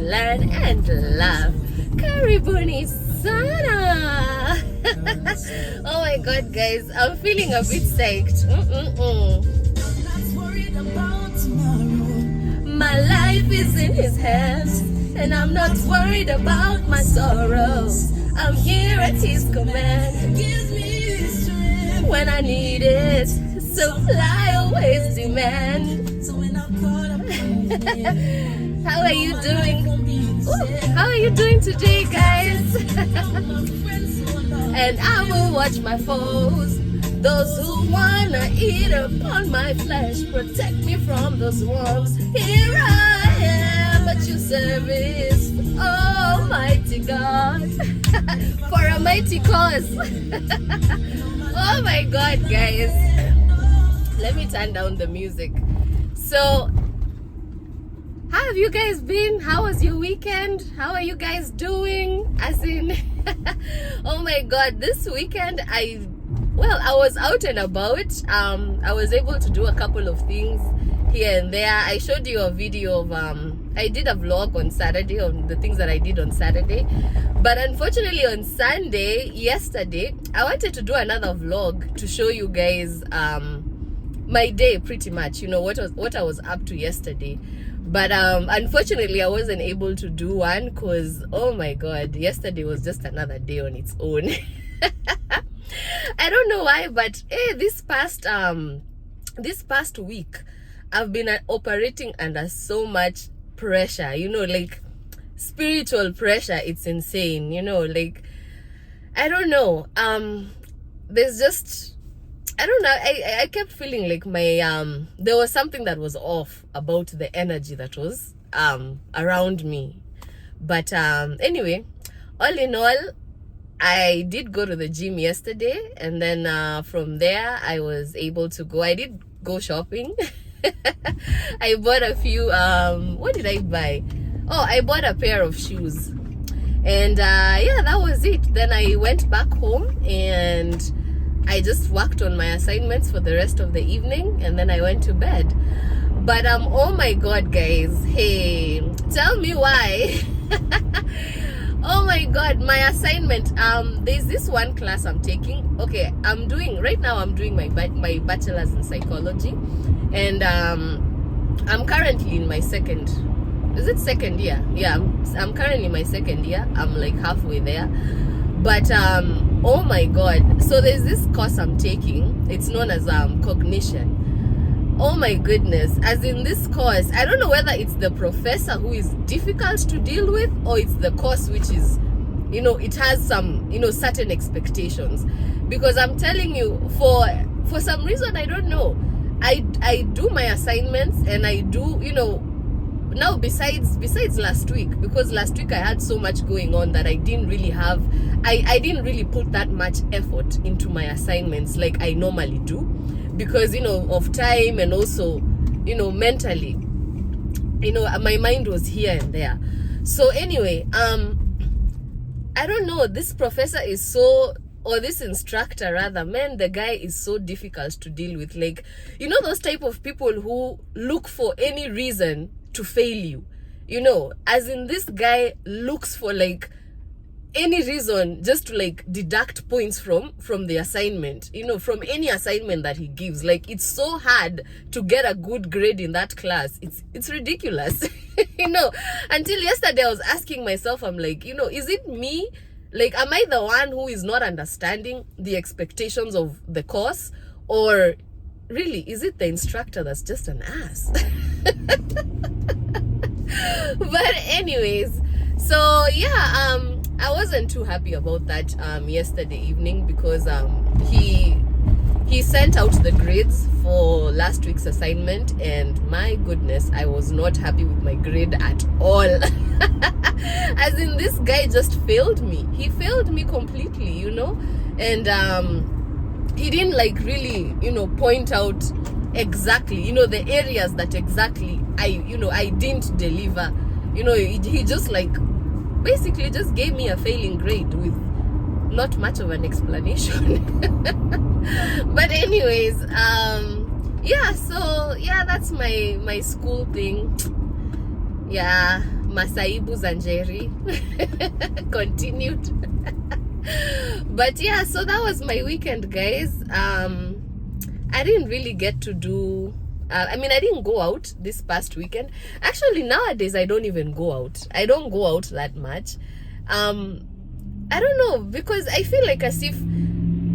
learn, and love. Karibuni sana. Oh my god, guys, I'm feeling a bit psyched. My life is in his hands, and I'm not worried about my sorrows. I'm here at his command. Gives me strength when I need it. Supply always demand. So when I'm caught up how are you doing? Ooh, how are you doing today, guys? And I will watch my foes, those who wanna eat upon my flesh. Protect me from those worms. Here I am at your service, Almighty God, for a mighty cause. Oh my God, guys. Let me turn down the music. So, how have you guys been? How was your weekend? How are you guys doing? As in, oh my God, this weekend I was out and about. I was able to do a couple of things here and there. I showed you a video of I did a vlog on Saturday on the things that I did on Saturday, but unfortunately on Sunday, yesterday, I wanted to do another vlog to show you guys my day, pretty much, you know, what I was up to yesterday. But unfortunately I wasn't able to do one because, oh my God, yesterday was just another day on its own. I don't know why, but this past week I've been operating under so much pressure, you know, like spiritual pressure. It's insane, you know, like I don't know, there's just, I don't know, I kept feeling like my there was something that was off about the energy that was around me. But anyway, all in all, I did go to the gym yesterday, and then from there I was able to go. I did go shopping. I bought a few what did I buy? Oh, I bought a pair of shoes. And yeah, that was it. Then I went back home and I just worked on my assignments for the rest of the evening, and then I went to bed. But oh my God, guys, hey, tell me why. Oh my God, my assignment, there's this one class I'm taking. Okay, I'm doing my bachelor's in psychology, and I'm currently in my second year? Yeah, I'm currently in my second year. I'm like halfway there. But oh my God, so there's this course I'm taking. It's known as cognition. Oh my goodness, as in this course, I don't know whether it's the professor who is difficult to deal with, or it's the course which is, you know, it has some, you know, certain expectations. Because I'm telling you, for some reason, I don't know, I do my assignments, and I do, you know, now besides last week, because last week I had so much going on that I didn't really have, I didn't really put that much effort into my assignments like I normally do, because, you know, of time, and also, you know, mentally, you know, my mind was here and there. So anyway, I don't know, this professor is so, or this instructor rather, man, the guy is so difficult to deal with. Like, you know, those type of people who look for any reason to fail you, you know, as in this guy looks for like any reason just to like deduct points from the assignment, you know, from any assignment that he gives. Like, it's so hard to get a good grade in that class. It's ridiculous. You know, until yesterday I was asking myself, I'm like, you know, is it me? Like, am I the one who is not understanding the expectations of the course, or really is it the instructor that's just an ass? But anyways, so yeah, I wasn't too happy about that yesterday evening, because he sent out the grades for last week's assignment, and my goodness, I was not happy with my grade at all. As in, this guy just failed me. He failed me completely, you know, and he didn't like really, you know, point out exactly, you know, the areas that exactly I didn't deliver. You know, he just like basically just gave me a failing grade with not much of an explanation. But anyways, yeah, so yeah, that's my school thing. Yeah, Masaibu Zanjeri continued. But yeah, so that was my weekend, guys. I didn't really get to do I didn't go out this past weekend. Actually, nowadays I don't even go out. I don't go out that much. I don't know, because I feel like as if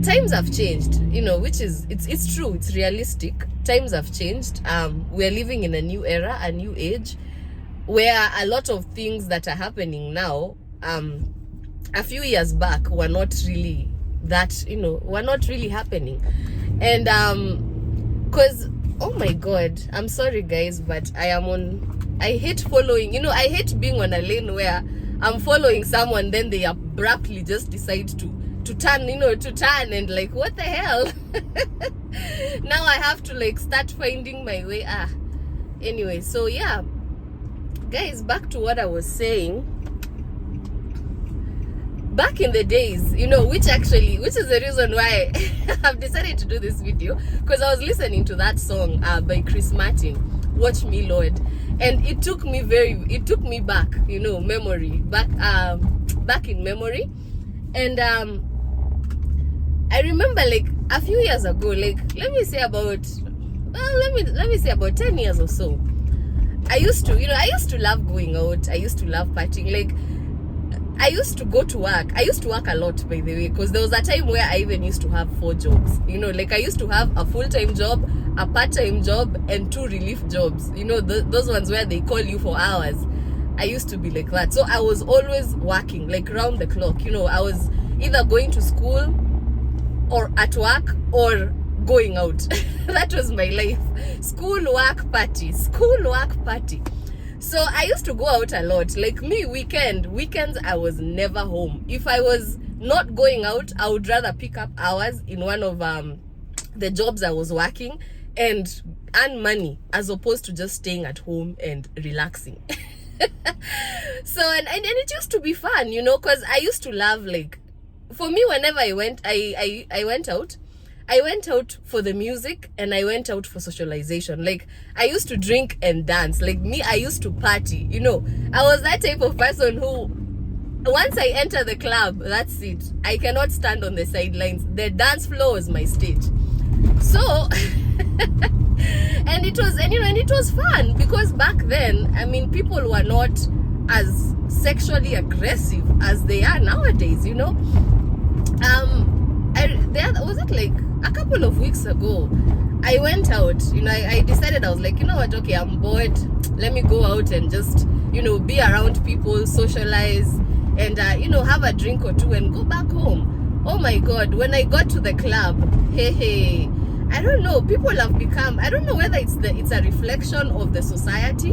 times have changed, which is it's true, it's realistic. Times have changed. We're living in a new era, a new age, where a lot of things that are happening now, a few years back were not really were not really happening. And because oh my god, I'm sorry guys, but I hate following, I hate being on a lane where I'm following someone, then they abruptly just decide to turn, and like, what the hell? Now I have to start finding my way. Anyway, so yeah, guys, back to what I was saying. Back in the days, which is the reason why I've decided to do this video, because I was listening to that song by Chris Martin, Watch Me Lord, and it took me back, memory, back in memory. And I remember a few years ago, let me say about 10 years or so, I used to love going out. I used to love partying. I used to go to work. I used to work a lot, by the way, because there was a time where I even used to have 4 jobs. I used to have a full-time job, a part-time job, and 2 relief jobs. Those ones where they call you for hours. I used to be like that. So I was always working, round the clock. I was either going to school or at work or going out. That was my life. School, work, party. School, work, party. So I used to go out a lot. Weekends I was never home. If I was not going out, I would rather pick up hours in one of the jobs I was working and earn money, as opposed to just staying at home and relaxing. So and it used to be fun, because I used to love, for me, whenever I went out, I went out for the music, and I went out for socialization. I used to drink and dance. I used to party. I was that type of person who, once I enter the club, that's it. I cannot stand on the sidelines. The dance floor was my stage. So, and it was fun, because back then, people were not as sexually aggressive as they are nowadays. Was it a couple of weeks ago, I went out, I decided, I was like, you know what, okay, I'm bored, let me go out and just, be around people, socialize, and have a drink or 2 and go back home. Oh my god, when I got to the club, hey, I don't know, people have become, I don't know whether it's a reflection of the society,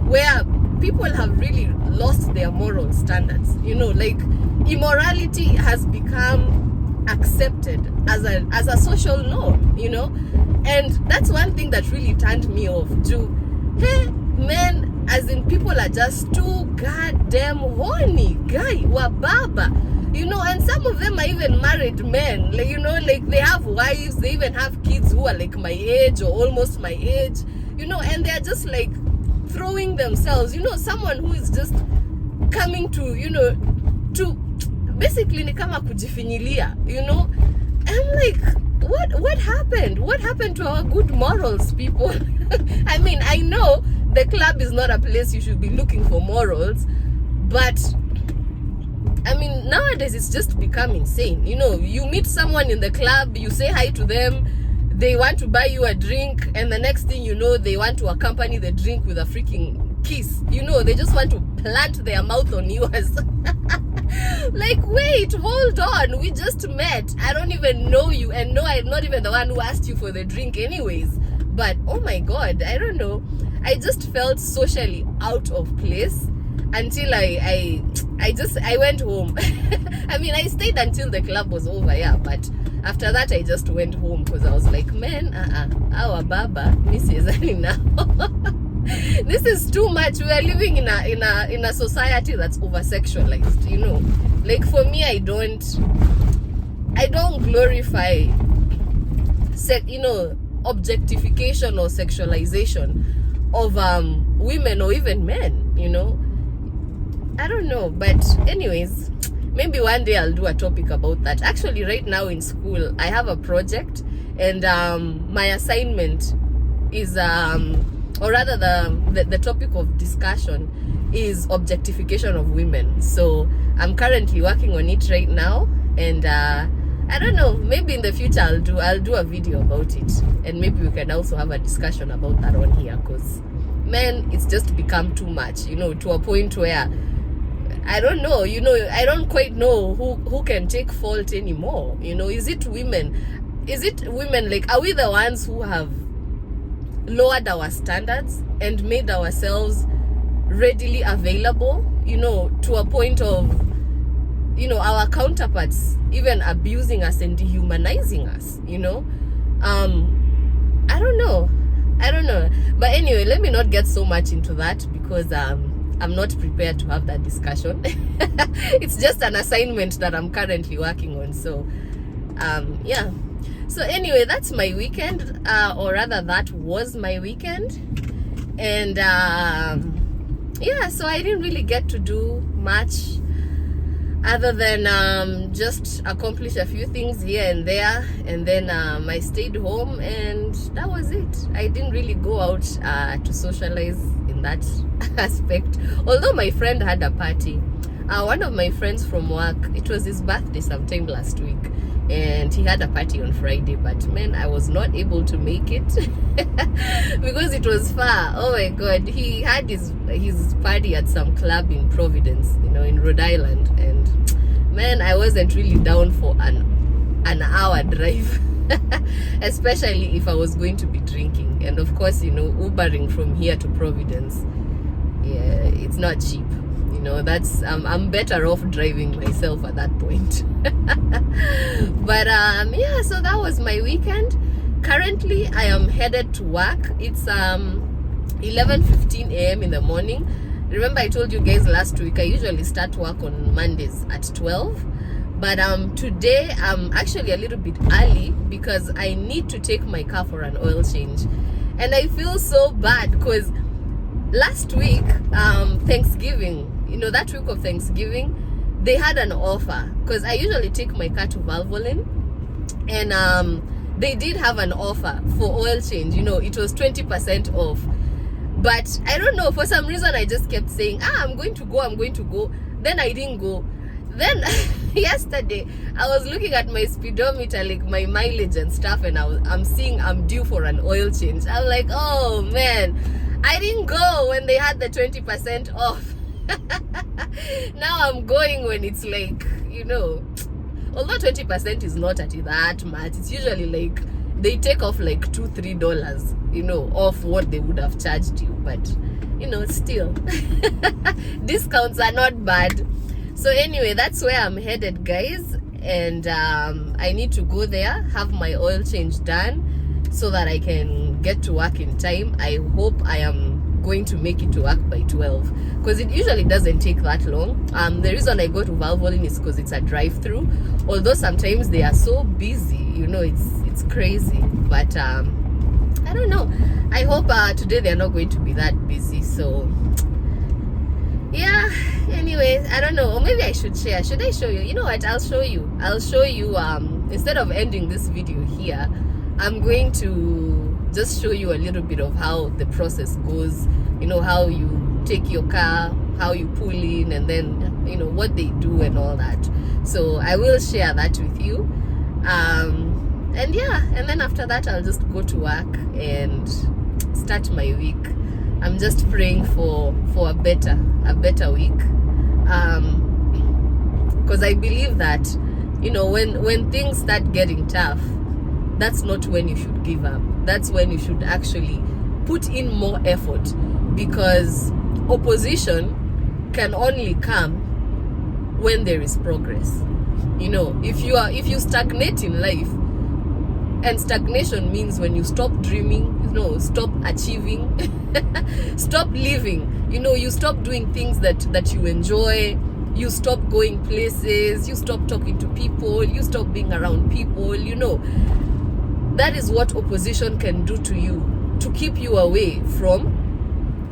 where people have really lost their moral standards. Immorality has become accepted as a social norm, and that's one thing that really turned me off too. Hey, men, as in, people are just too goddamn horny, guy, wababa, and some of them are even married men, they have wives, they even have kids who are my age or almost my age, and they're just throwing themselves, someone who is just coming to, to basically ni kama kujifinyilia, I'm like, what happened? What happened to our good morals, people? I know the club is not a place you should be looking for morals, but nowadays it's just become insane. You meet someone in the club, you say hi to them, they want to buy you a drink, and the next thing you know, they want to accompany the drink with a freaking kiss. They just want to plant their mouth on yours. Wait, hold on, we just met, I don't even know you, and no, I'm not even the one who asked you for the drink anyways. But oh my god, I don't know, I just felt socially out of place until I went home. I stayed until the club was over, yeah, but after that I just went home, because I was like, man, our baba, Mrs. now. This is too much. We are living in a society that's over sexualized, for me, I don't glorify objectification or sexualization of women or even men. I don't know, but anyways, maybe one day I'll do a topic about that. Actually, right now in school, I have a project, and my assignment is, or rather the topic of discussion is objectification of women. So I'm currently working on it right now, and I don't know, maybe in the future I'll do a video about it, and maybe we can also have a discussion about that on here, because man, it's just become too much, you know, to a point where I don't know, you know, I don't quite know who can take fault anymore. You know, is it women? Like, are we the ones who have lowered our standards and made ourselves readily available, you know, to a point of, you know, our counterparts even abusing us and dehumanizing us, you know? I don't know. But anyway, let me not get so much into that, because I'm not prepared to have that discussion. It's just an assignment that I'm currently working on. So yeah. So anyway, that's my weekend, or rather that was my weekend. And yeah, so I didn't really get to do much other than just accomplish a few things here and there, and then I stayed home, and that was it. I didn't really go out to socialize in that aspect, although my friend had a party. One of my friends from work, it was his birthday sometime last week, and he had a party on Friday, but man, I was not able to make it because it was far. Oh my god, he had his party at some club in Providence, you know, in Rhode Island, and man, I wasn't really down for an hour drive especially if I was going to be drinking. And of course, you know, Ubering from here to Providence, yeah, it's not cheap. You know, that's I'm better off driving myself at that point. But yeah, so that was my weekend. Currently I am headed to work. It's 11:15 a.m. in the morning. Remember I told you guys last week I usually start work on Mondays at 12, but today I'm actually a little bit early because I need to take my car for an oil change. And I feel so bad because last week, Thanksgiving, you know, that week of Thanksgiving, they had an offer, because I usually take my car to Valvoline, and they did have an offer for oil change. You know, it was 20% off. But I don't know, for some reason I just kept saying, I'm going to go. Then I didn't go. Then yesterday I was looking at my speedometer, like my mileage and stuff, and I'm seeing I'm due for an oil change. I'm like, oh man, I didn't go when they had the 20% off. Now I'm going when it's like, you know, although 20% is not at that much, it's usually like they take off like $2-3, you know, off what they would have charged you. But you know, still discounts are not bad. So anyway, that's where I'm headed, guys, and I need to go there, have my oil change done so that I can get to work in time. I hope I am going to make it to work by 12, because it usually doesn't take that long. The reason I go to Valvoline is because it's a drive-through, although sometimes they are so busy, you know, it's crazy. But I don't know, I hope today they're not going to be that busy. So yeah, anyways, I don't know, or maybe I should share. Should I show you? You know what, I'll show you instead of ending this video here, I'm going to just show you a little bit of how the process goes. You know, how you take your car, how you pull in, and then, you know, what they do and all that. So I will share that with you. And yeah, and then after that I'll just go to work and start my week. I'm just praying for a better week, because I believe that, you know, when things start getting tough, that's not when you should give up. That's when you should actually put in more effort, because opposition can only come when there is progress. You know, if you stagnate in life, and stagnation means when you stop dreaming, you know, stop achieving, stop living, you know, you stop doing things that you enjoy, you stop going places, you stop talking to people, you stop being around people, you know. That is what opposition can do to you, to keep you away from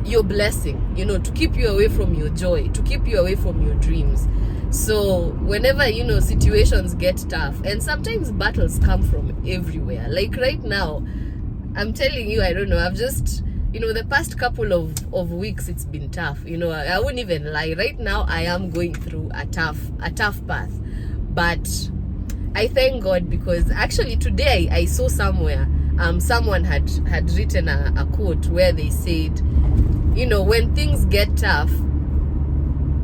your blessing, you know, to keep you away from your joy, to keep you away from your dreams. So whenever, you know, situations get tough, and sometimes battles come from everywhere, like right now, I'm telling you, I don't know, I've just, you know, the past couple of weeks, it's been tough. You know, I wouldn't even lie. Right now, I am going through a tough path. But I thank God, because actually today I saw somewhere, someone had written a quote where they said, you know, when things get tough,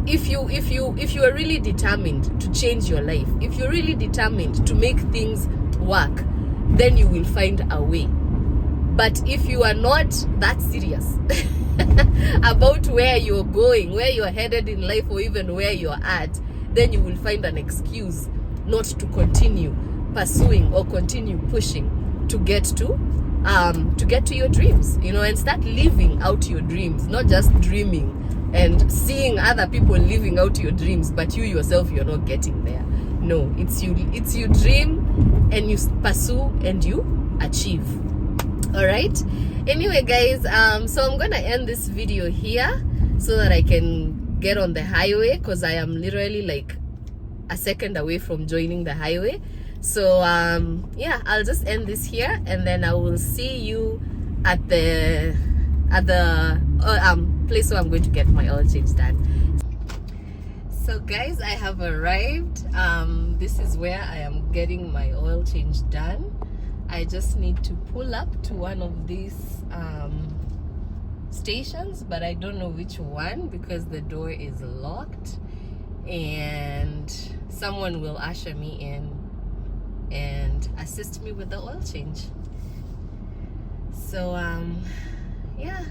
if you are really determined to change your life, if you're really determined to make things work, then you will find a way. But if you are not that serious about where you're going, where you're headed in life, or even where you're at, then you will find an excuse not to continue pursuing or continue pushing to get to your dreams, you know, and start living out your dreams, not just dreaming and seeing other people living out your dreams, but you yourself, you're not getting there. No, it's you dream and you pursue and you achieve. All right, anyway guys, so I'm gonna end this video here so that I can get on the highway, because I am literally like a second away from joining the highway. So yeah, I'll just end this here, and then I will see you at the place where I'm going to get my oil change done. So guys, I have arrived. This is where I am getting my oil change done. I just need to pull up to one of these stations, but I don't know which one because the door is locked, and someone will usher me in and assist me with the oil change. So yeah,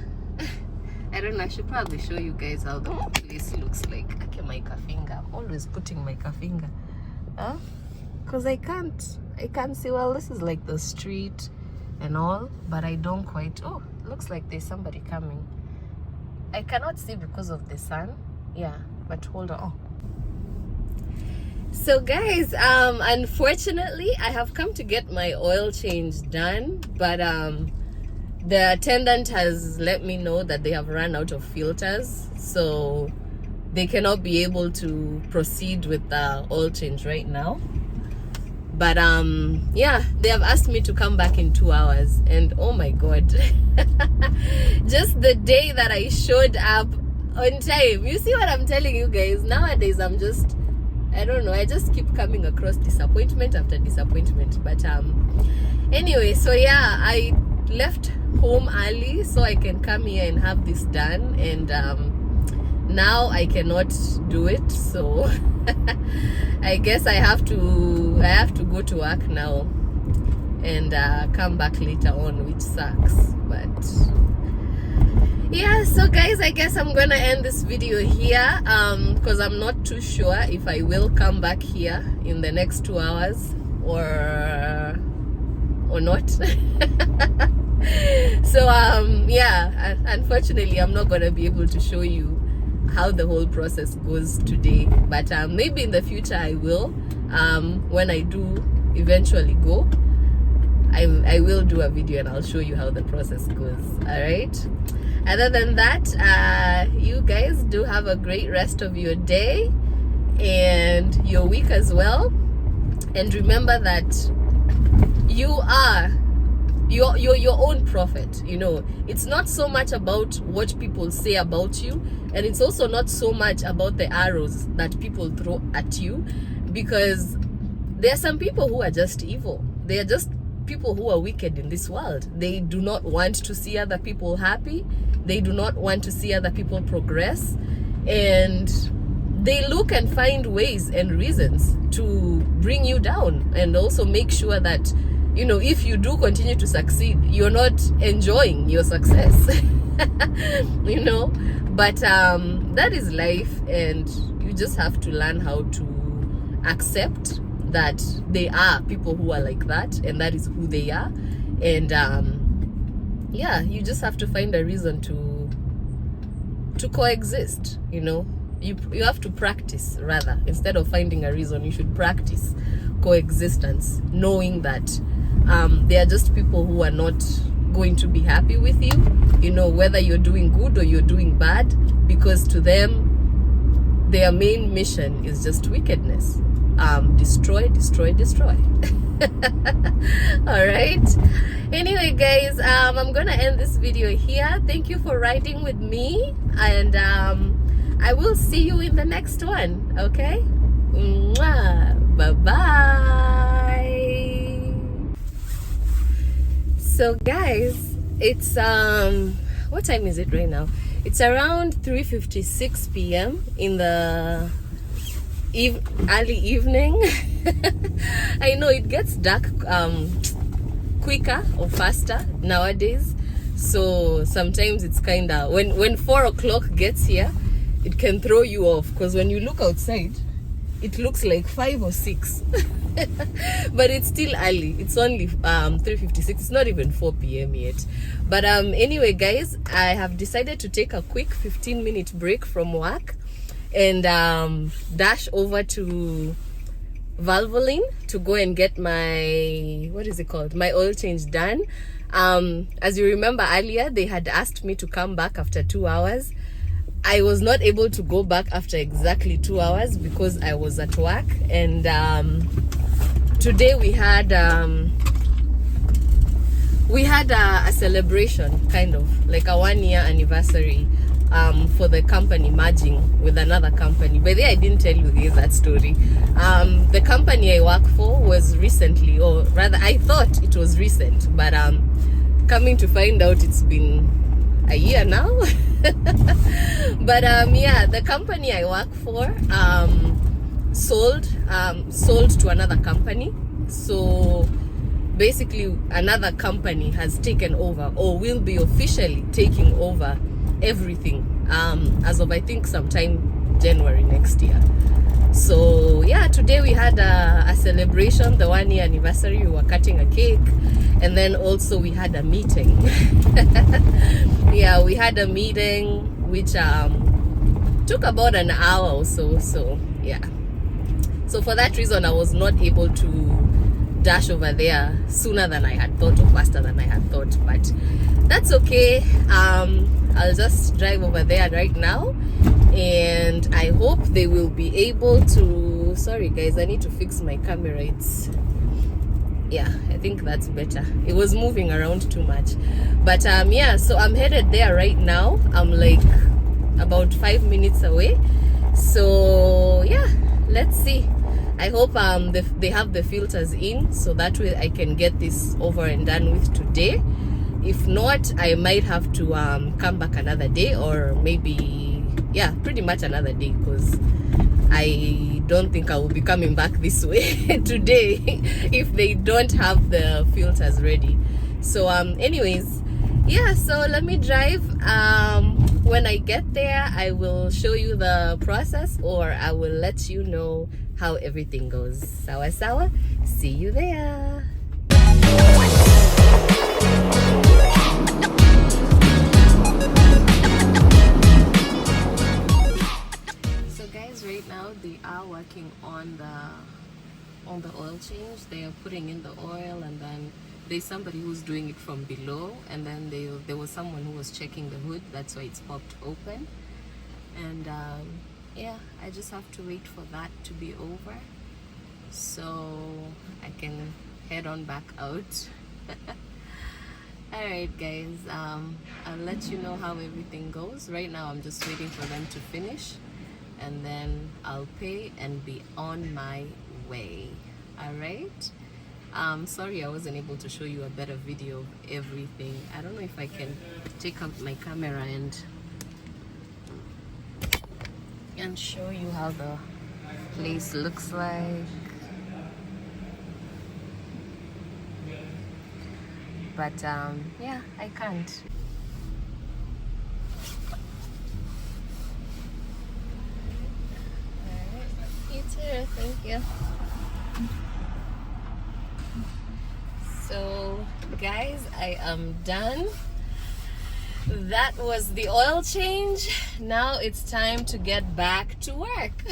I don't know, I should probably show you guys how the place looks like. Okay, my finger, I'm always putting my finger, huh? Because I can't see. Well, this is like the street and all, but I don't quite. Oh, looks like there's somebody coming. I cannot see because of the sun. Yeah, but hold on. Oh. So guys, unfortunately I have come to get my oil change done, but the attendant has let me know that they have run out of filters, so they cannot be able to proceed with the oil change right now. But yeah, they have asked me to come back in 2 hours, and oh my god, just the day that I showed up on time. You see what I'm telling you guys? Nowadays I'm just, I don't know, I just keep coming across disappointment after disappointment. But anyway, so yeah, I left home early so I can come here and have this done, and now I cannot do it, so I guess I have to go to work now and come back later on, which sucks. But yeah, so guys, I guess I'm gonna end this video here because I'm not too sure if I will come back here in the next 2 hours or not. So yeah, unfortunately I'm not gonna be able to show you how the whole process goes today, but maybe in the future I will. When I do eventually go, I will do a video and I'll show you how the process goes. All right, other than that, you guys do have a great rest of your day and your week as well, and remember that you are your own prophet. You know, it's not so much about what people say about you, and it's also not so much about the arrows that people throw at you, because there are some people who are just evil. They are just people who are wicked in this world. They do not want to see other people happy. They do not want to see other people progress, and they look and find ways and reasons to bring you down, and also make sure that, you know, if you do continue to succeed, you're not enjoying your success. You know, but that is life, and you just have to learn how to accept that they are people who are like that, and that is who they are. And yeah, you just have to find a reason to coexist. You know, you have to practice, rather, instead of finding a reason. You should practice coexistence, knowing that they are just people who are not going to be happy with you, you know, whether you're doing good or you're doing bad, because to them their main mission is just wickedness. Destroy, destroy, destroy. All right, anyway guys, I'm gonna end this video here. Thank you for riding with me, and I will see you in the next one. Okay, bye bye. So guys, it's what time is it right now? It's around 3:56 p.m. in the early evening. I know it gets dark quicker or faster nowadays, so sometimes it's kind of when 4 o'clock gets here, it can throw you off, because when you look outside it looks like 5 or 6 but it's still early. It's only 3:56. It's not even 4 p.m. yet. But anyway guys, I have decided to take a quick 15-minute break from work and dash over to Valvoline to go and get my, what is it called, my oil change done. As you remember earlier, they had asked me to come back after 2 hours. I was not able to go back after exactly 2 hours because I was at work, and today we had a celebration, kind of like a 1-year anniversary for the company merging with another company. But I didn't tell you guys that story. The company I work for was recently, or rather I thought it was recent, but coming to find out it's been a year now. But yeah, the company I work for sold to another company. So basically another company has taken over, or will be officially taking over everything as of I think sometime January next year. So yeah, today we had a celebration, the 1-year anniversary. We were cutting a cake, and then also we had a meeting. Yeah, we had a meeting which took about an hour or so. So yeah, so for that reason I was not able to dash over there sooner than I had thought, or faster than I had thought, but that's okay. I'll just drive over there right now, and I hope they will be able to, sorry guys, I need to fix my camera. It's, yeah, I think that's better. It was moving around too much. But yeah, so I'm headed there right now. I'm like about 5 minutes away. So yeah, let's see. I hope they have the filters in, so that way I can get this over and done with today. If not, I might have to come back another day, or maybe, yeah, pretty much another day, because I don't think I will be coming back this way today if they don't have the filters ready. So anyways, yeah, so let me drive. When I get there, I will show you the process, or I will let you know how everything goes. Sawa sawa, see you there. So guys, right now they are working on the oil change. They are putting in the oil, and then there's somebody who's doing it from below, and then there was someone who was checking the hood. That's why it's popped open. And yeah, I just have to wait for that to be over so I can head on back out. Alright guys, I'll let you know how everything goes. Right now I'm just waiting for them to finish, and then I'll pay and be on my way. Alright, sorry I wasn't able to show you a better video of everything. I don't know if I can take out my camera and show you how the place looks like. But yeah, I can't. Alright, you too, thank you. So guys, I am done. That was the oil change. Now it's time to get back to work.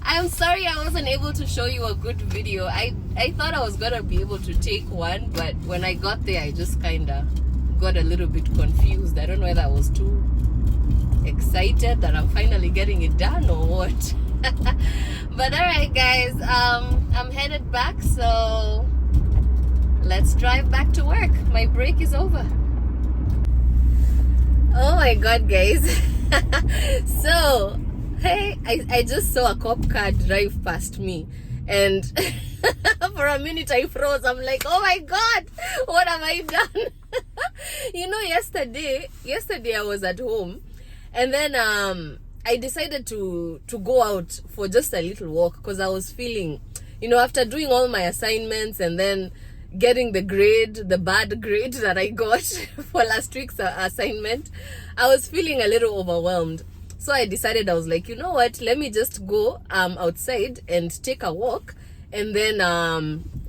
I I'm sorry I wasn't able to show you a good video. I thought I was gonna be able to take one, but when I got there, I just kind of got a little bit confused. I don't know whether I was too excited that I'm finally getting it done or what. But alright guys, I'm headed back, so let's drive back to work. My break is over. Oh my god guys. So hey, I just saw a cop car drive past me, and for a minute I froze. I'm like, oh my god, what have I done? You know, yesterday I was at home, and then I decided to go out for just a little walk, because I was feeling, you know, after doing all my assignments and then getting the bad grade that I got for last week's assignment, I was feeling a little overwhelmed. So I decided, I was like, you know what, let me just go outside and take a walk, and then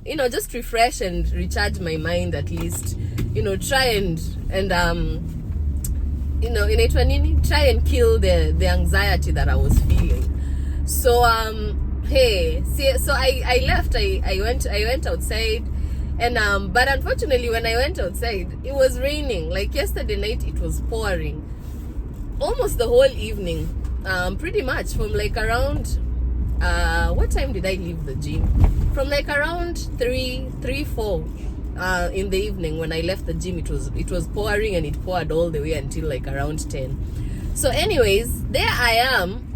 you know, just refresh and recharge my mind, at least, you know, try and you know, try and kill the anxiety that I was feeling. So hey, see, so I left. I went outside, and but unfortunately when I went outside, it was raining. Like yesterday night, it was pouring almost the whole evening, pretty much from like around what time did I leave the gym? From like around 4 in the evening. When I left the gym, it was pouring, and it poured all the way until like around 10. So anyways, there I am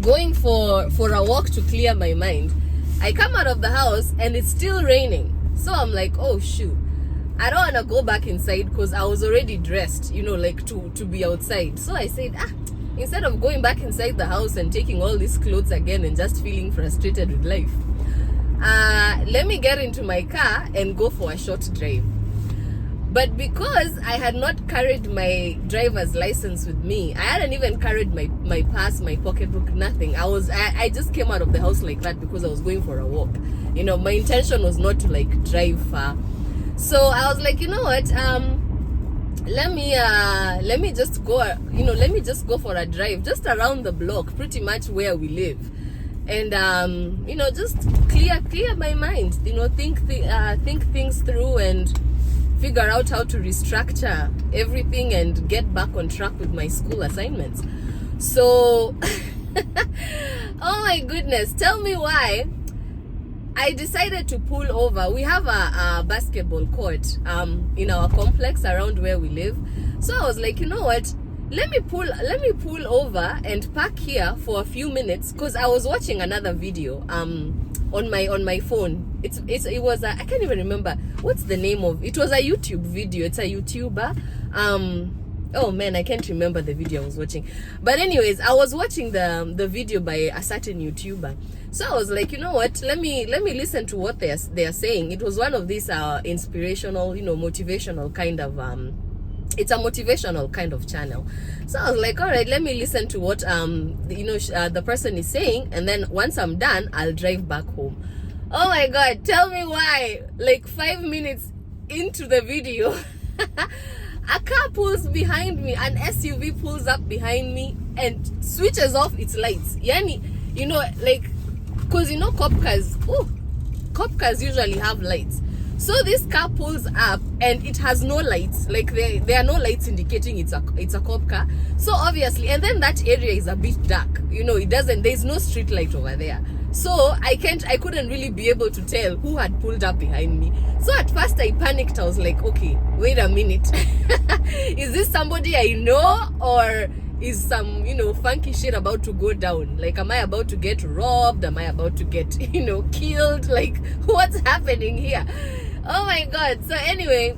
going for a walk to clear my mind. I come out of the house and it's still raining. So I'm like, oh shoot, I don't want to go back inside, because I was already dressed, you know, like to be outside. So I said, instead of going back inside the house and taking all these clothes again and just feeling frustrated with life, let me get into my car and go for a short drive. But because I had not carried my driver's license with me, I hadn't even carried my pass, my pocketbook, nothing. I just came out of the house like that because I was going for a walk. You know, my intention was not to like drive far. So I was like, you know what, let me just go, you know, let me just go for a drive just around the block, pretty much where we live, and you know, just clear my mind, you know, think things through and figure out how to restructure everything and get back on track with my school assignments. So oh my goodness, tell me why I decided to pull over. We have a basketball court in our complex around where we live. So I was like, you know what, let me pull over and park here for a few minutes, because I was watching another video on my phone. It was I can't even remember what's the name of it. Was a YouTube video. It's a YouTuber. Oh man, I can't remember the video I was watching. But anyways, I was watching the video by a certain YouTuber. So I was like, you know what, let me listen to what they are saying. It was one of these inspirational, you know, motivational kind of it's a motivational kind of channel. So I was like, all right, let me listen to what you know, the person is saying, and then once I'm done, I'll drive back home. Oh my god, tell me why, like 5 minutes into the video a car pulls behind me, an SUV pulls up behind me and switches off its lights. Yani, you know, like, because you know, cop cars usually have lights. So this car pulls up and it has no lights, like there are no lights indicating it's a cop car. So obviously, and then that area is a bit dark, you know, there's no street light over there. So I couldn't really be able to tell who had pulled up behind me. So at first I panicked. I was like, okay, wait a minute. Is this somebody I know, or is some, you know, funky shit about to go down? Like, am I about to get robbed? Am I about to get, you know, killed? Like, what's happening here? Oh my god. So anyway,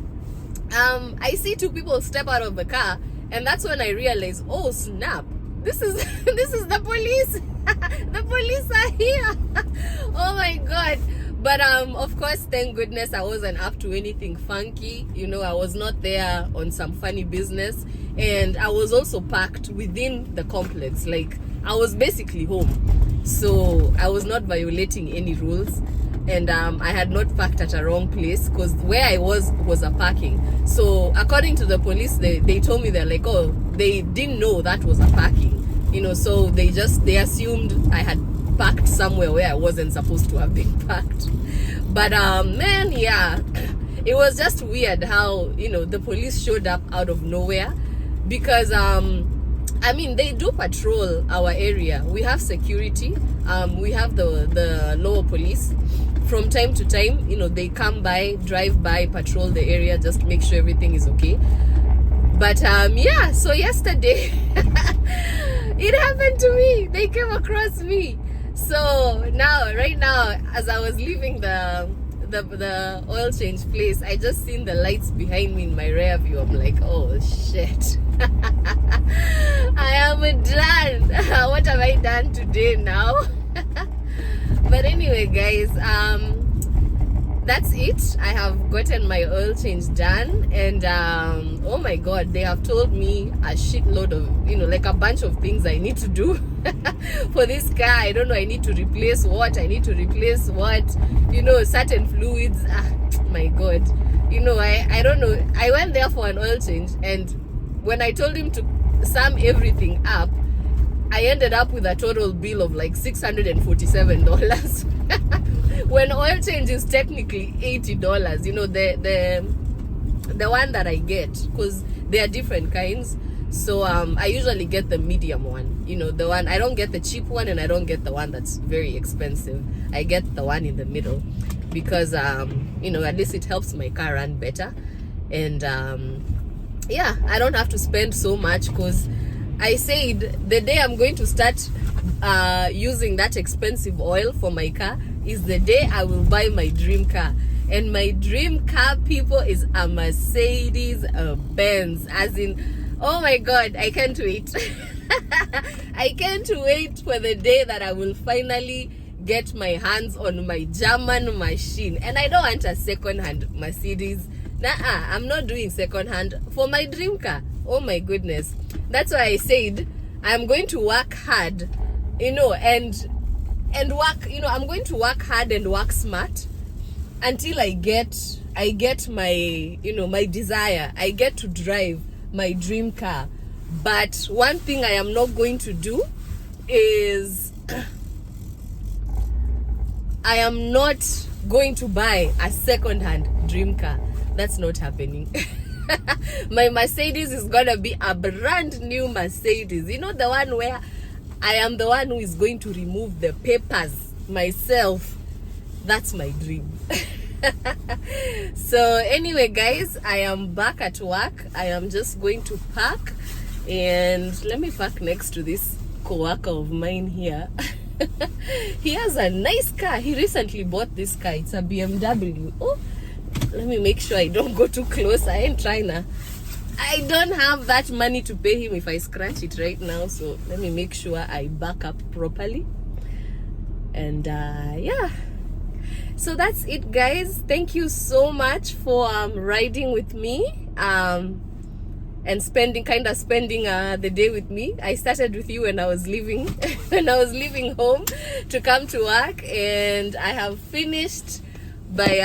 I see two people step out of the car, and that's when I realized, oh snap, this is the police. The police are here. Oh my god. But of course, thank goodness I wasn't up to anything funky. You know, I was not there on some funny business, and I was also parked within the complex. Like, I was basically home, so I was not violating any rules, and I had not parked at a wrong place, because where I was a parking. So according to the police, they told me, they're like, oh, they didn't know that was a parking, you know, so they assumed I had parked somewhere where I wasn't supposed to have been parked. But man, yeah, it was just weird how, you know, the police showed up out of nowhere, because I mean, they do patrol our area. We have security. We have the lower police. From time to time, you know, they come by, drive by, patrol the area, just make sure everything is okay. But yeah, so yesterday it happened to me. They came across me. So now, right now, as I was leaving the oil change place, I just seen the lights behind me in my rear view. I'm like, oh shit. I am done. What have I done today now? But anyway, guys, that's it. I have gotten my oil change done, and oh my god, they have told me a shitload of, you know, like a bunch of things I need to do for this car. I don't know, I need to replace what, you know, certain fluids. My god, you know, I don't know. I went there for an oil change, and when I told him to sum everything up, I ended up with a total bill of like $647. When oil change is technically $80, you know, the one that I get, because there are different kinds. So I usually get the medium one, you know, the one, I don't get the cheap one, and I don't get the one that's very expensive. I get the one in the middle, because you know, at least it helps my car run better. And yeah, I don't have to spend so much, because I said the day I'm going to start using that expensive oil for my car is the day I will buy my dream car. And my dream car, people, is a Mercedes Benz. As in, oh my god, I can't wait. I can't wait for the day that I will finally get my hands on my German machine. And I don't want a second-hand Mercedes. I'm not doing second-hand for my dream car. Oh my goodness. That's why I said I'm going to work hard, you know, and work, you know, I'm going to work hard and work smart until I get my, you know, my desire. I get to drive my dream car. But one thing I am not going to do is I am not going to buy a second-hand dream car. That's not happening. My Mercedes is gonna be a brand new Mercedes, you know, the one where I am the one who is going to remove the papers myself. That's my dream. So anyway, guys, I am back at work. I am just going to park, and let me park next to this co-worker of mine here. He has a nice car. He recently bought this car. It's a BMW. Oh, let me make sure I don't go too close. I ain't trying to. I don't have that money to pay him if I scratch it right now. So let me make sure I back up properly. And yeah. So that's it, guys. Thank you so much for riding with me and spending the day with me. I started with you when I was leaving home to come to work, and I have finished by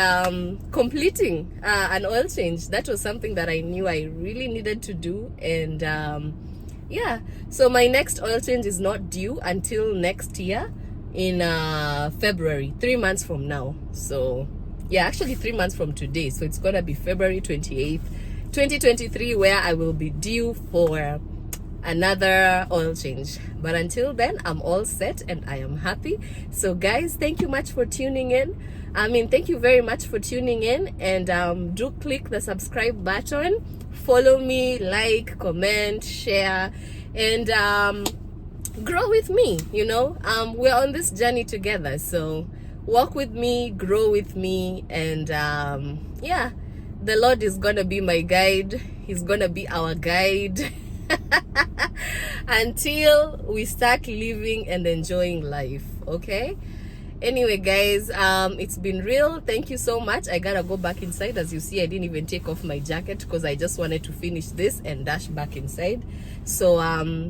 completing an oil change. That was something that I knew I really needed to do. And yeah, so my next oil change is not due until next year in February, 3 months from now. So yeah, actually 3 months from today. So it's gonna be February 28th, 2023, where I will be due for another oil change. But until then, I'm all set and I am happy. So guys, thank you much for tuning in. Thank you very much for tuning in, and do click the subscribe button, follow me, like, comment, share, and grow with me. You know, we're on this journey together, so walk with me, grow with me, and yeah, the Lord is gonna be my guide. He's gonna be our guide until we start living and enjoying life. Okay, anyway, guys, it's been real. Thank you so much. I gotta go back inside. As you see, I didn't even take off my jacket because I just wanted to finish this and dash back inside. So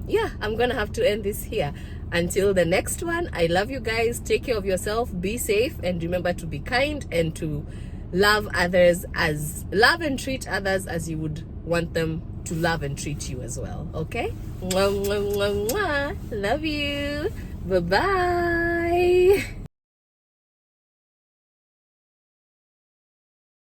yeah, I'm gonna have to end this here. Until the next one, I love you guys. Take care of yourself, be safe, and remember to be kind and to love and treat others as you would want them to love and treat you as well. Okay, mwah, mwah, mwah, mwah. Love you. Bye bye.